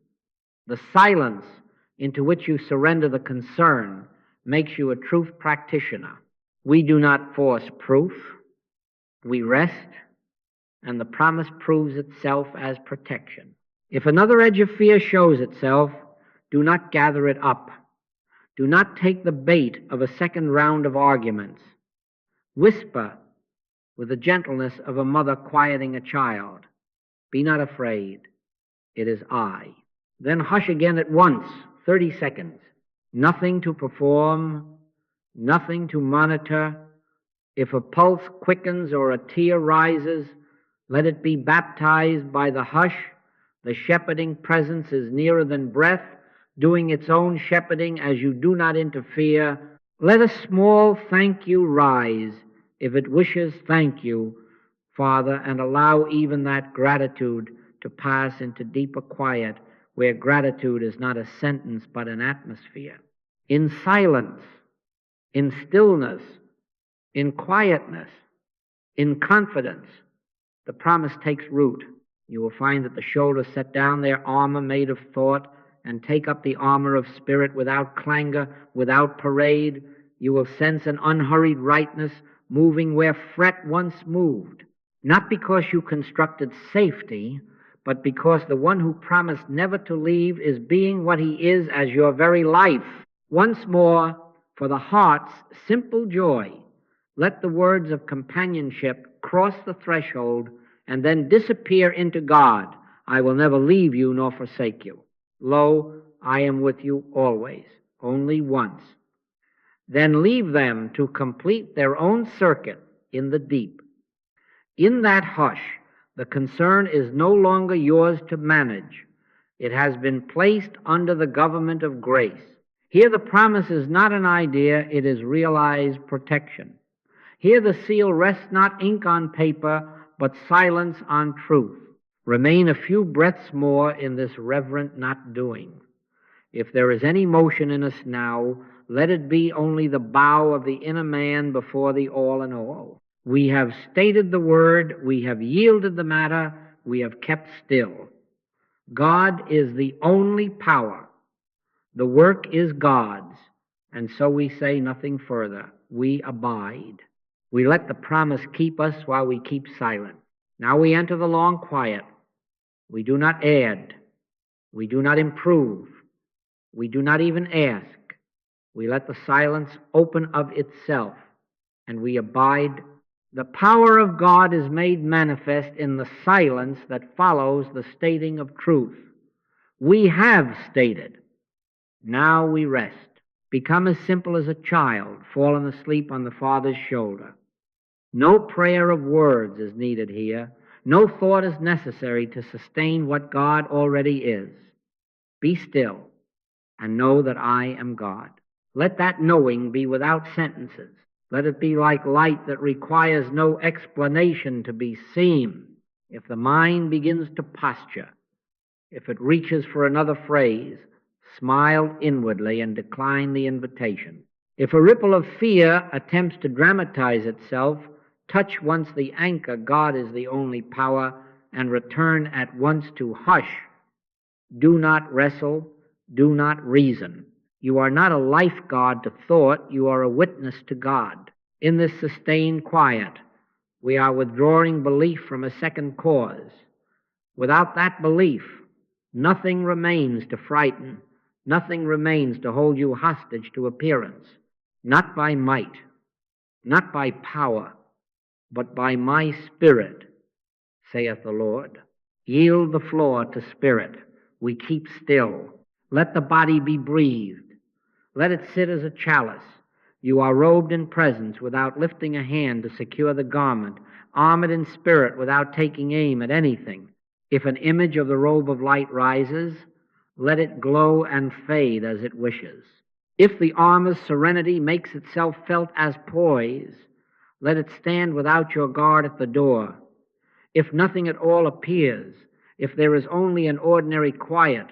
The silence into which you surrender the concern makes you a truth practitioner. We do not force proof. We rest, and the promise proves itself as protection. If another edge of fear shows itself, do not gather it up. Do not take the bait of a second round of arguments. Whisper with the gentleness of a mother quieting a child. Be not afraid. It is I. Then hush again at once, 30 seconds. Nothing to perform, nothing to monitor. If a pulse quickens or a tear rises, let it be baptized by the hush. The shepherding presence is nearer than breath, doing its own shepherding as you do not interfere. Let a small thank you rise, if it wishes thank you, Father, and allow even that gratitude to pass into deeper quiet, where gratitude is not a sentence but an atmosphere. In silence, in stillness, in quietness, in confidence, the promise takes root. You will find that the shoulders set down their armor made of thought and take up the armor of spirit without clangor, without parade. You will sense an unhurried rightness moving where fret once moved, not because you constructed safety, but because the one who promised never to leave is being what he is as your very life. Once more, for the heart's simple joy, let the words of companionship cross the threshold and then disappear into God. I will never leave you nor forsake you. Lo, I am with you always, only once. Then leave them to complete their own circuit in the deep. In that hush, the concern is no longer yours to manage. It has been placed under the government of grace. Here the promise is not an idea, it is realized protection. Here the seal rests not ink on paper, but silence on truth. Remain a few breaths more in this reverent not doing. If there is any motion in us now, let it be only the bow of the inner man before the all in all. We have stated the word, we have yielded the matter, we have kept still. God is the only power. The work is God's, and so we say nothing further. We abide. We let the promise keep us while we keep silent. Now we enter the long quiet. We do not add. We do not improve. We do not even ask. We let the silence open of itself, and we abide. The power of God is made manifest in the silence that follows the stating of truth. We have stated. Now we rest. Become as simple as a child, fallen asleep on the Father's shoulder. No prayer of words is needed here. No thought is necessary to sustain what God already is. Be still and know that I am God. Let that knowing be without sentences. Let it be like light that requires no explanation to be seen. If the mind begins to posture, if it reaches for another phrase, smile inwardly and decline the invitation. If a ripple of fear attempts to dramatize itself, touch once the anchor, God is the only power, and return at once to hush. Do not wrestle, do not reason. You are not a lifeguard to thought, you are a witness to God. In this sustained quiet, we are withdrawing belief from a second cause. Without that belief, nothing remains to frighten, nothing remains to hold you hostage to appearance. Not by might, not by power, but by my Spirit, saith the Lord. Yield the floor to Spirit. We keep still. Let the body be breathed. Let it sit as a chalice. You are robed in presence without lifting a hand to secure the garment, armored in spirit without taking aim at anything. If an image of the robe of light rises, let it glow and fade as it wishes. If the armor's serenity makes itself felt as poise, let it stand without your guard at the door. If nothing at all appears, if there is only an ordinary quiet,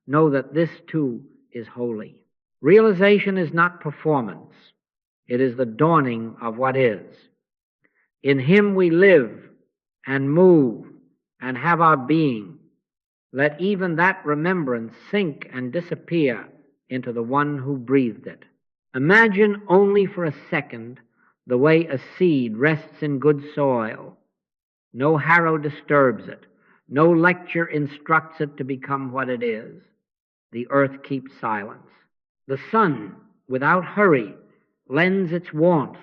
know that this too is holy. Realization is not performance. It is the dawning of what is. In Him we live and move and have our being. Let even that remembrance sink and disappear into the one who breathed it. Imagine only for a second the way a seed rests in good soil. No harrow disturbs it. No lecture instructs it to become what it is. The earth keeps silence. The sun, without hurry, lends its warmth.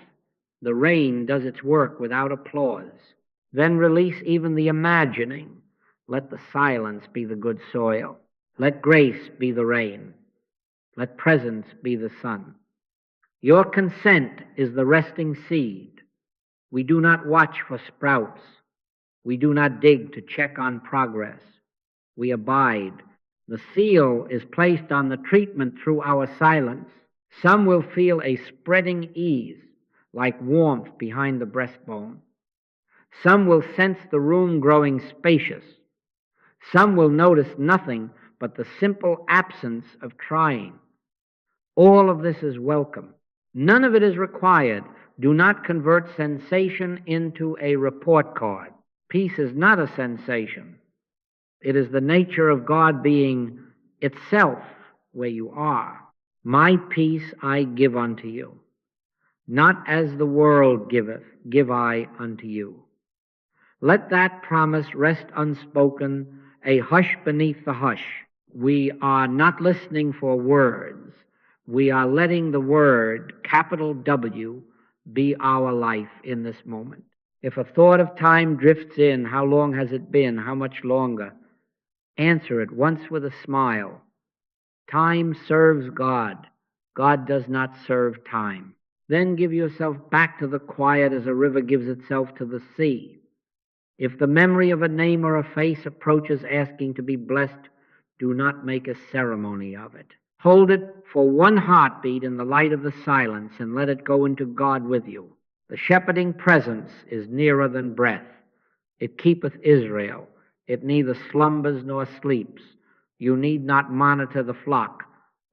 The rain does its work without applause. Then release even the imagining. Let the silence be the good soil. Let grace be the rain. Let presence be the sun. Your consent is the resting seed. We do not watch for sprouts. We do not dig to check on progress. We abide. The seal is placed on the treatment through our silence. Some will feel a spreading ease, like warmth behind the breastbone. Some will sense the room growing spacious. Some will notice nothing but the simple absence of trying. All of this is welcome. None of it is required. Do not convert sensation into a report card. Peace is not a sensation. It is the nature of God being itself where you are. My peace I give unto you. Not as the world giveth, give I unto you. Let that promise rest unspoken, a hush beneath the hush. We are not listening for words. We are letting the word, capital W, be our life in this moment. If a thought of time drifts in, how long has it been? How much longer? Answer it once with a smile. Time serves God. God does not serve time. Then give yourself back to the quiet as a river gives itself to the sea. If the memory of a name or a face approaches asking to be blessed, do not make a ceremony of it. Hold it for one heartbeat in the light of the silence and let it go into God with you. The shepherding presence is nearer than breath. It keepeth Israel. It neither slumbers nor sleeps. You need not monitor the flock.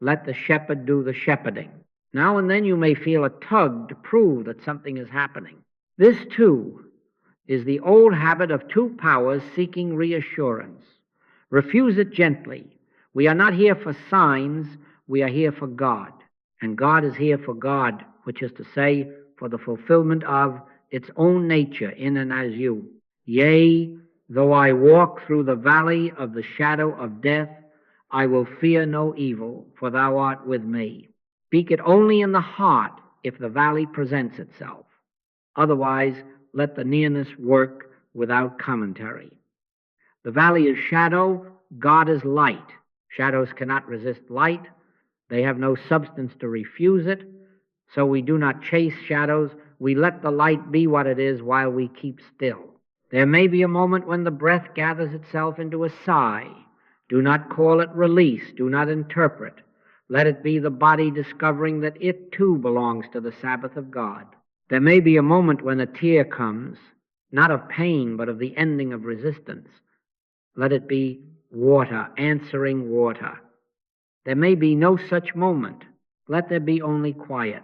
Let the shepherd do the shepherding. Now and then you may feel a tug to prove that something is happening. This, too, is the old habit of two powers seeking reassurance. Refuse it gently. We are not here for signs. We are here for God. And God is here for God, which is to say, for the fulfillment of its own nature in and as you. Yea, though I walk through the valley of the shadow of death, I will fear no evil, for thou art with me. Speak it only in the heart if the valley presents itself. Otherwise, let the nearness work without commentary. The valley is shadow, God is light. Shadows cannot resist light. They have no substance to refuse it. So we do not chase shadows. We let the light be what it is while we keep still. There may be a moment when the breath gathers itself into a sigh. Do not call it release. Do not interpret. Let it be the body discovering that it too belongs to the Sabbath of God. There may be a moment when a tear comes, not of pain, but of the ending of resistance. Let it be water, answering water. There may be no such moment. Let there be only quiet.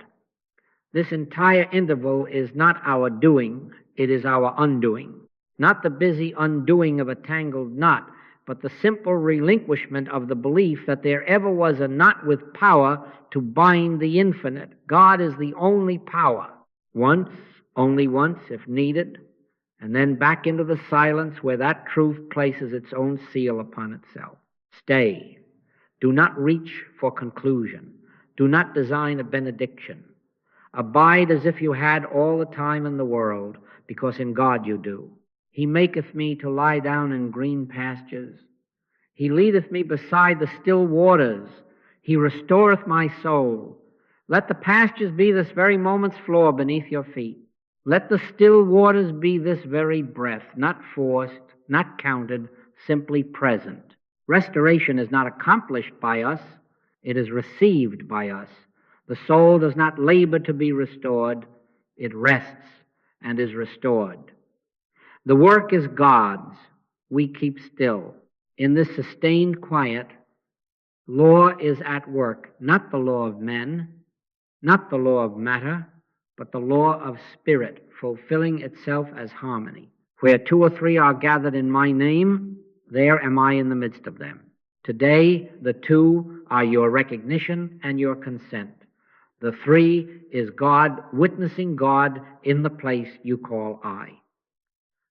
This entire interval is not our doing, it is our undoing. Not the busy undoing of a tangled knot, but the simple relinquishment of the belief that there ever was a knot with power to bind the infinite. God is the only power. Once, only once, if needed, and then back into the silence where that truth places its own seal upon itself. Stay. Do not reach for conclusion. Do not design a benediction. Abide as if you had all the time in the world, because in God you do. He maketh me to lie down in green pastures. He leadeth me beside the still waters. He restoreth my soul. Let the pastures be this very moment's floor beneath your feet. Let the still waters be this very breath, not forced, not counted, simply present. Restoration is not accomplished by us. It is received by us. The soul does not labor to be restored. It rests and is restored. The work is God's. We keep still. In this sustained quiet, law is at work, not the law of men, not the law of matter, but the law of spirit, fulfilling itself as harmony. Where two or three are gathered in my name, there am I in the midst of them. Today, the two are your recognition and your consent. The three is God, witnessing God in the place you call I.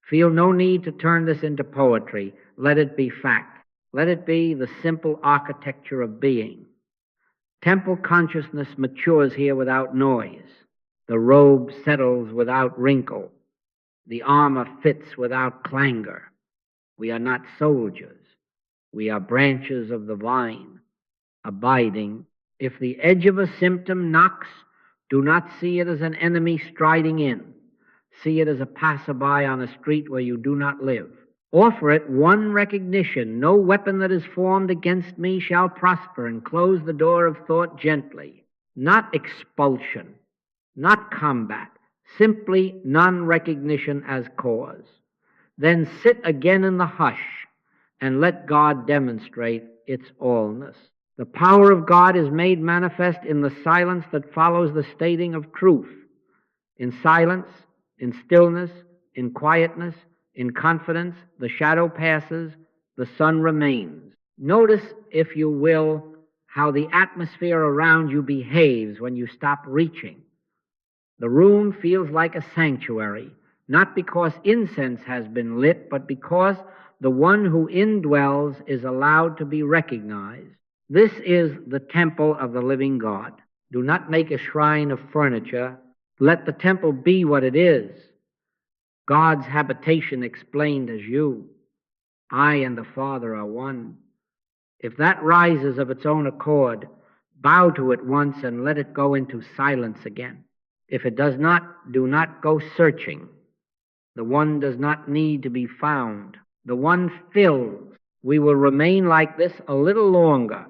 Feel no need to turn this into poetry. Let it be fact. Let it be the simple architecture of being. Temple consciousness matures here without noise. The robe settles without wrinkle. The armor fits without clangor. We are not soldiers. We are branches of the vine, abiding. If the edge of a symptom knocks, do not see it as an enemy striding in. See it as a passerby on a street where you do not live. Offer it one recognition: no weapon that is formed against me shall prosper, and close the door of thought gently. Not expulsion, not combat, simply non-recognition as cause. Then sit again in the hush and let God demonstrate its allness. The power of God is made manifest in the silence that follows the stating of truth. In silence, in stillness, in quietness, in confidence, the shadow passes, the sun remains. Notice, if you will, how the atmosphere around you behaves when you stop reaching. The room feels like a sanctuary, not because incense has been lit, but because the one who indwells is allowed to be recognized. This is the temple of the living God. Do not make a shrine of furniture. Let the temple be what it is: God's habitation explained as you. I and the Father are one. If that rises of its own accord, bow to it once and let it go into silence again. If it does not, do not go searching. The one does not need to be found. The one fills. We will remain like this a little longer,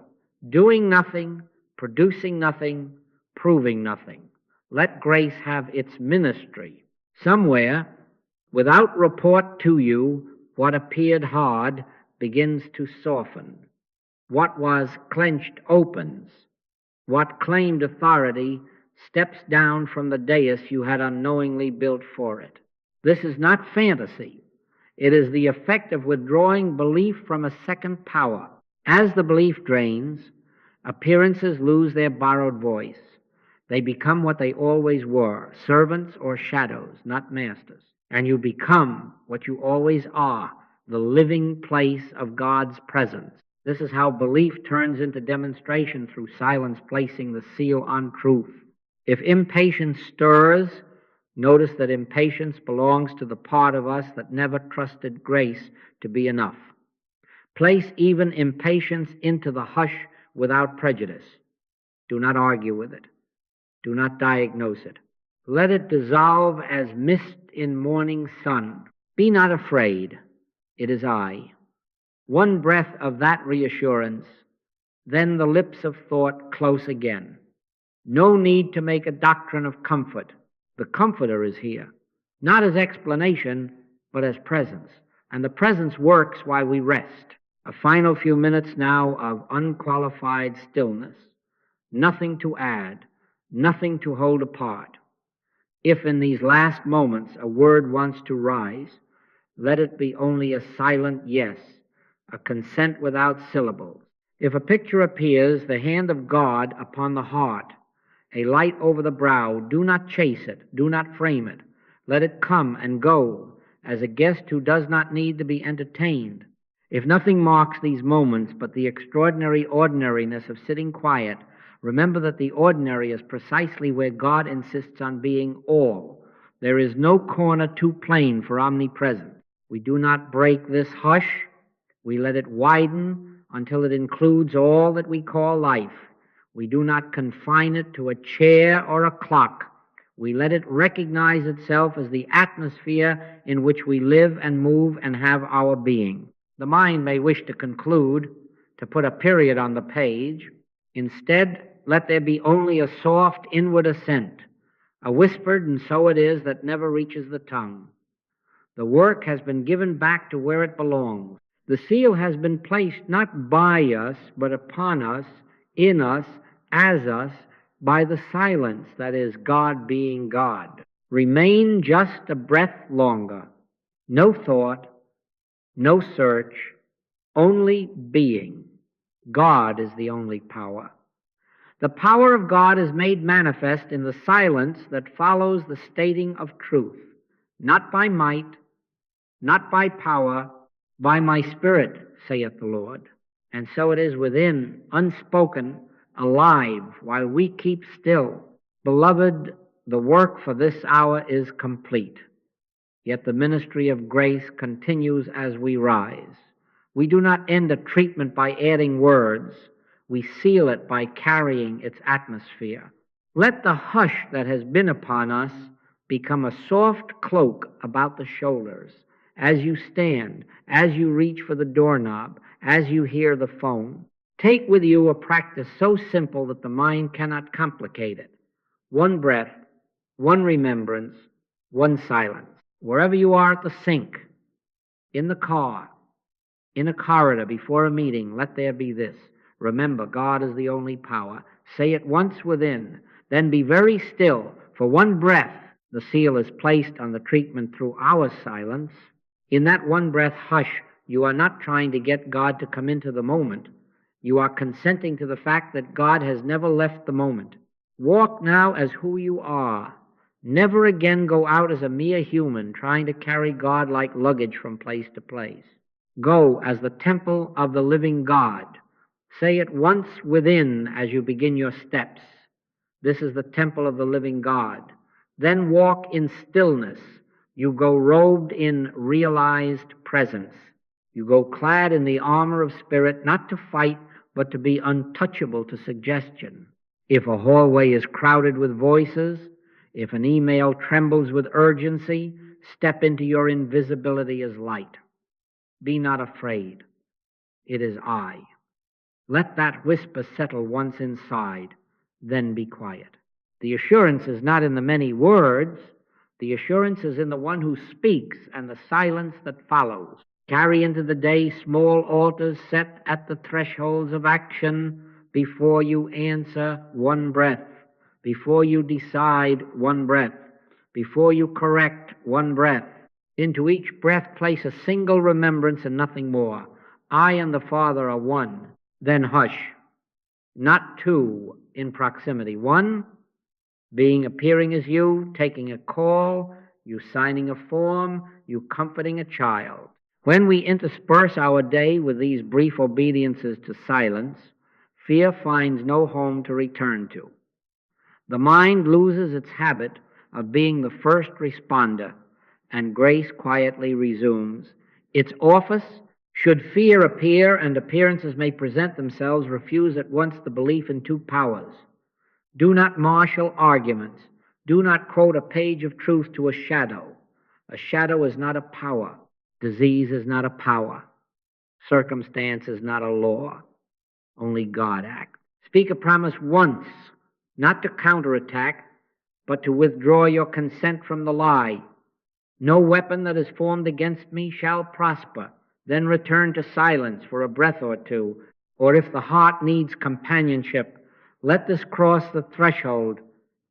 doing nothing, producing nothing, proving nothing. Let grace have its ministry. Somewhere, without report to you, what appeared hard begins to soften. What was clenched opens. What claimed authority steps down from the dais you had unknowingly built for it. This is not fantasy. It is the effect of withdrawing belief from a second power. As the belief drains, appearances lose their borrowed voice. They become what they always were: servants or shadows, not masters. And you become what you always are: the living place of God's presence. This is how belief turns into demonstration, through silence placing the seal on truth. If impatience stirs, notice that impatience belongs to the part of us that never trusted grace to be enough. Place even impatience into the hush without prejudice. Do not argue with it. Do not diagnose it. Let it dissolve as mist in morning sun. Be not afraid. It is I. One breath of that reassurance, then the lips of thought close again. No need to make a doctrine of comfort. The Comforter is here, not as explanation, but as presence. And the presence works while we rest. A final few minutes now of unqualified stillness. Nothing to add, nothing to hold apart. If in these last moments a word wants to rise, let it be only a silent yes, a consent without syllables. If a picture appears, the hand of God upon the heart, a light over the brow, do not chase it, do not frame it. Let it come and go as a guest who does not need to be entertained. If nothing marks these moments but the extraordinary ordinariness of sitting quiet, remember that the ordinary is precisely where God insists on being all. There is no corner too plain for omnipresence. We do not break this hush. We let it widen until it includes all that we call life. We do not confine it to a chair or a clock. We let it recognize itself as the atmosphere in which we live and move and have our being. The mind may wish to conclude, to put a period on the page. Instead, let there be only a soft inward assent, a whispered "and so it is" that never reaches the tongue. The work has been given back to where it belongs. The seal has been placed not by us, but upon us, in us, as us, by the silence that is God being God. Remain just a breath longer. No thought, no search, only being. God is the only power. The power of God is made manifest in the silence that follows the stating of truth, not by might, not by power, by my Spirit, saith the Lord. And so it is within, unspoken, alive, while we keep still. Beloved, the work for this hour is complete, yet the ministry of grace continues as we rise. We do not end a treatment by adding words. We seal it by carrying its atmosphere. Let the hush that has been upon us become a soft cloak about the shoulders as you stand, as you reach for the doorknob, as you hear the phone. Take with you a practice so simple that the mind cannot complicate it. One breath, one remembrance, one silence. Wherever you are at the sink, in the car, in a corridor, before a meeting, let there be this. Remember, God is the only power. Say it once within, then be very still. For one breath, the seal is placed on the treatment through our silence. In that one breath hush, you are not trying to get God to come into the moment. You are consenting to the fact that God has never left the moment. Walk now as who you are. Never again go out as a mere human trying to carry God like luggage from place to place. Go as the temple of the living God. Say it once within as you begin your steps. This is the temple of the living God. Then walk in stillness. You go robed in realized presence. You go clad in the armor of spirit, not to fight, but to be untouchable to suggestion. If a hallway is crowded with voices, if an email trembles with urgency, step into your invisibility as light. Be not afraid. It is I. Let that whisper settle once inside, then be quiet. The assurance is not in the many words. The assurance is in the one who speaks and the silence that follows. Carry into the day small altars set at the thresholds of action. Before you answer, one breath. Before you decide, one breath. Before you correct, one breath. Into each breath place a single remembrance and nothing more. I and the Father are one. Then hush. Not two in proximity. One, being appearing as you, taking a call, you signing a form, you comforting a child. When we intersperse our day with these brief obediences to silence, fear finds no home to return to. The mind loses its habit of being the first responder, and grace quietly resumes its office. Should fear appear, and appearances may present themselves, refuse at once the belief in two powers. Do not marshal arguments. Do not quote a page of truth to a shadow. A shadow is not a power. Disease is not a power. Circumstance is not a law. Only God acts. Speak a promise once, not to counterattack, but to withdraw your consent from the lie. No weapon that is formed against me shall prosper. Then return to silence for a breath or two. Or if the heart needs companionship, let this cross the threshold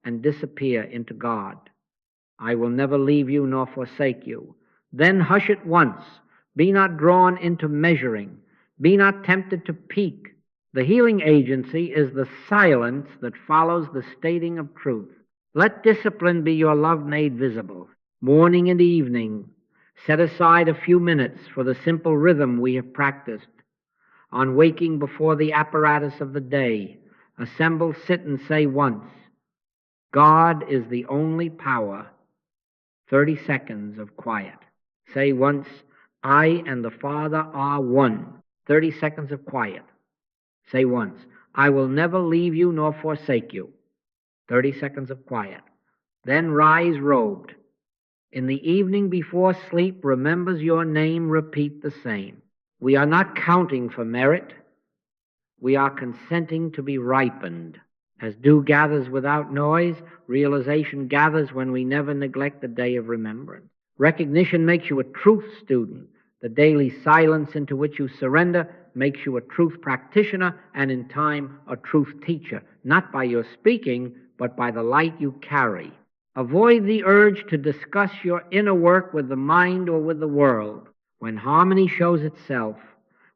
and disappear into God. I will never leave you nor forsake you. Then hush at once. Be not drawn into measuring. Be not tempted to peak. The healing agency is the silence that follows the stating of truth. Let discipline be your love made visible. Morning and evening, set aside a few minutes for the simple rhythm we have practiced. On waking before the apparatus of the day, assemble, sit, and say once, God is the only power. 30 seconds of quiet. Say once, I and the Father are one. 30 seconds of quiet. Say once, I will never leave you nor forsake you. 30 seconds of quiet. Then rise robed. In the evening before sleep, remembers your name, repeat the same. We are not counting for merit. We are consenting to be ripened. As dew gathers without noise, realization gathers when we never neglect the day of remembrance. Recognition makes you a truth student. The daily silence into which you surrender makes you a truth practitioner and in time a truth teacher, not by your speaking, but by the light you carry. Avoid the urge to discuss your inner work with the mind or with the world. When harmony shows itself,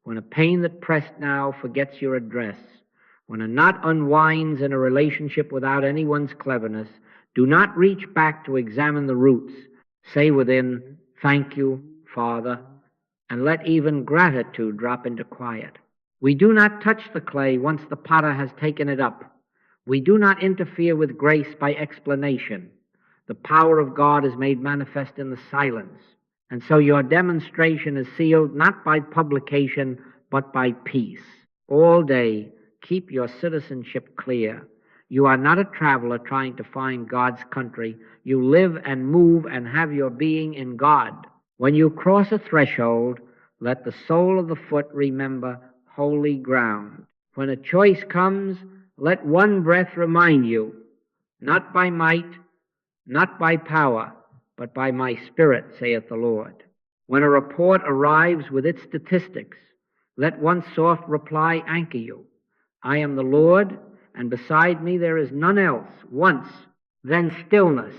when a pain that pressed now forgets your address, when a knot unwinds in a relationship without anyone's cleverness, do not reach back to examine the roots. Say within, thank you, Father, and let even gratitude drop into quiet. We do not touch the clay once the potter has taken it up. We do not interfere with grace by explanation. The power of God is made manifest in the silence. And so your demonstration is sealed not by publication, but by peace. All day, keep your citizenship clear. You are not a traveler trying to find God's country. You live and move and have your being in God. When you cross a threshold, let the sole of the foot remember holy ground. When a choice comes, let one breath remind you, not by might, not by power, but by my Spirit, saith the Lord. When a report arrives with its statistics, let one soft reply anchor you. I am the Lord, and beside me there is none else. Once, then stillness.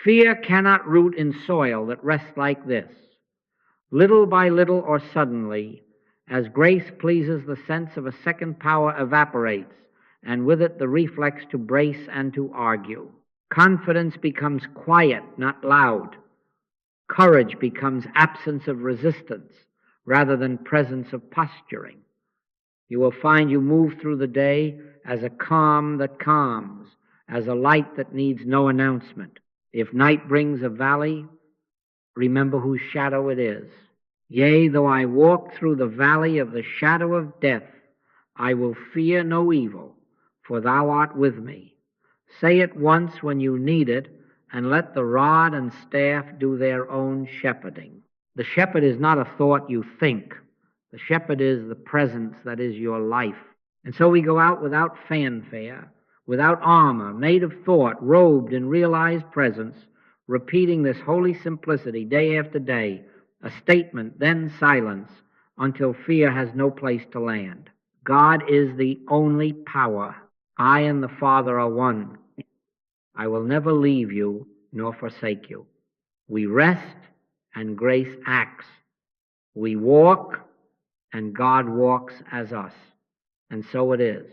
Fear cannot root in soil that rests like this. Little by little or suddenly, as grace pleases, the sense of a second power evaporates, and with it the reflex to brace and to argue. Confidence becomes quiet, not loud. Courage becomes absence of resistance rather than presence of posturing. You will find you move through the day as a calm that calms, as a light that needs no announcement. If night brings a valley, remember whose shadow it is. Yea, though I walk through the valley of the shadow of death, I will fear no evil, for thou art with me. Say it once when you need it, and let the rod and staff do their own shepherding. The shepherd is not a thought you think. The shepherd is the presence that is your life. And so we go out without fanfare, without armor, made of thought, robed in realized presence, repeating this holy simplicity day after day, a statement, then silence, until fear has no place to land. God is the only power. I and the Father are one. I will never leave you nor forsake you. We rest and grace acts. We walk and God walks as us. And so it is.